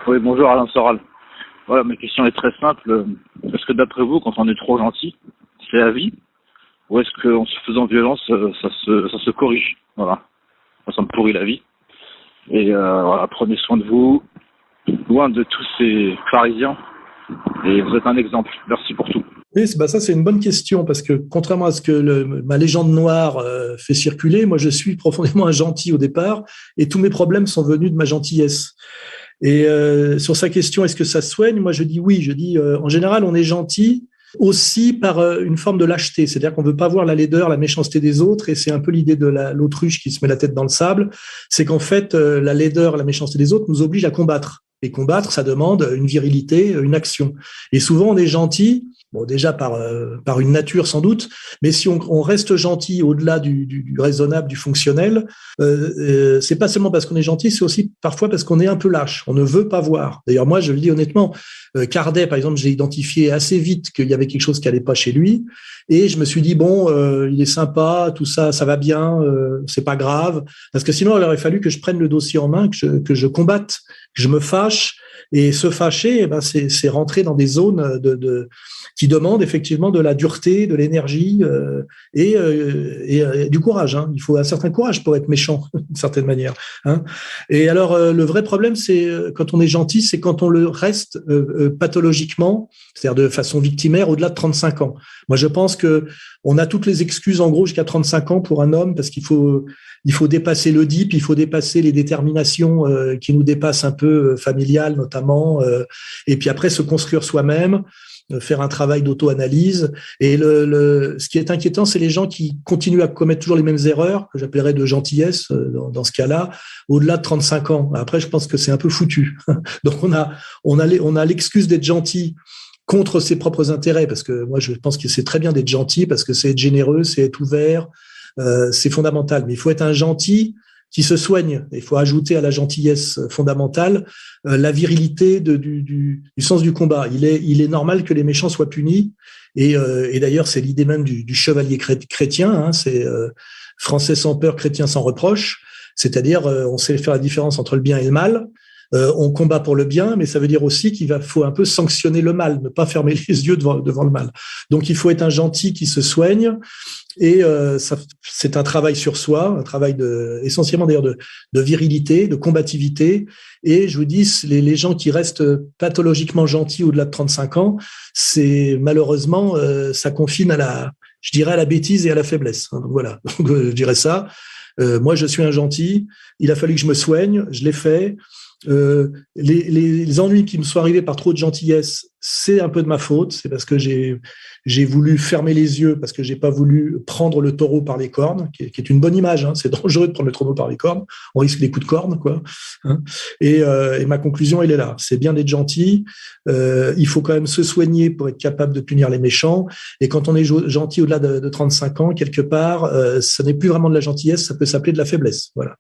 Oui, bonjour Alain Soral. Voilà, ma question est très simple. Est-ce que d'après vous, quand on est trop gentil, c'est à vie? Ou est-ce qu'en se faisant violence, ça se corrige? Voilà. Ça me pourrit la vie. Et voilà, prenez soin de vous, loin de tous ces pharisiens. Et vous êtes un exemple. Merci pour tout. Oui, ça c'est une bonne question parce que contrairement à ce que ma légende noire fait circuler, moi je suis profondément un gentil au départ et tous mes problèmes sont venus de ma gentillesse. Et sur sa question, est-ce que ça se soigne? Moi je dis oui. Je dis en général on est gentil aussi par une forme de lâcheté, c'est-à-dire qu'on veut pas voir la laideur, la méchanceté des autres, et c'est un peu l'idée de l'autruche qui se met la tête dans le sable, c'est qu'en fait la laideur, la méchanceté des autres nous oblige à combattre. Et combattre, ça demande une virilité, une action. Et souvent, on est gentil, bon déjà par une nature sans doute, mais si on reste gentil au-delà du raisonnable, du fonctionnel, c'est pas seulement parce qu'on est gentil, c'est aussi parfois parce qu'on est un peu lâche. On ne veut pas voir. D'ailleurs, moi, je le dis honnêtement, Cardet, par exemple, j'ai identifié assez vite qu'il y avait quelque chose qui allait pas chez lui, et je me suis dit bon, il est sympa, tout ça, ça va bien, c'est pas grave, parce que sinon, il aurait fallu que je prenne le dossier en main, que je combatte, que je me fâche, et se fâcher, eh ben c'est rentrer dans des zones qui demandent effectivement de la dureté, de l'énergie et du courage. Hein. Il faut un certain courage pour être méchant, d'une certaine manière. Hein. Et alors, le vrai problème, c'est quand on est gentil, c'est quand on le reste pathologiquement, c'est-à-dire de façon victimaire, au-delà de 35 ans. Moi, je pense que on a toutes les excuses, en gros, jusqu'à 35 ans pour un homme, parce qu'il faut dépasser l'Oedipe, il faut dépasser les déterminations qui nous dépassent un peu, familiales notamment, et puis après se construire soi-même, faire un travail d'auto-analyse. Et ce qui est inquiétant, c'est les gens qui continuent à commettre toujours les mêmes erreurs, que j'appellerais de gentillesse dans ce cas-là, au-delà de 35 ans. Après, je pense que c'est un peu foutu. Donc on a l'excuse d'être gentil contre ses propres intérêts, parce que moi je pense que c'est très bien d'être gentil, parce que c'est être généreux, c'est être ouvert, c'est fondamental. Mais il faut être un gentil qui se soigne. Il faut ajouter à la gentillesse fondamentale la virilité du sens du combat. Il est normal que les méchants soient punis. Et d'ailleurs, c'est l'idée même du chevalier chrétien. Hein, c'est français sans peur, chrétien sans reproche. C'est-à-dire, on sait faire la différence entre le bien et le mal. On combat pour le bien, mais ça veut dire aussi faut un peu sanctionner le mal, ne pas fermer les yeux devant le mal. Donc, il faut être un gentil qui se soigne. Et c'est un travail sur soi, un travail essentiellement d'ailleurs de virilité, de combativité. Et je vous dis, les gens qui restent pathologiquement gentils au-delà de 35 ans, c'est malheureusement, ça confine je dirais à la bêtise et à la faiblesse. Donc voilà, donc, je dirais ça. Moi, je suis un gentil. Il a fallu que je me soigne. Je l'ai fait. Les ennuis qui me sont arrivés par trop de gentillesse, c'est un peu de ma faute. C'est parce que j'ai voulu fermer les yeux, parce que j'ai pas voulu prendre le taureau par les cornes, qui est une bonne image. Hein. C'est dangereux de prendre le taureau par les cornes. On risque des coups de corne, quoi. Hein. Et ma conclusion, elle est là. C'est bien d'être gentil. Il faut quand même se soigner pour être capable de punir les méchants. Et quand on est gentil au-delà de 35 ans, quelque part, ça n'est plus vraiment de la gentillesse. Ça peut s'appeler de la faiblesse. Voilà.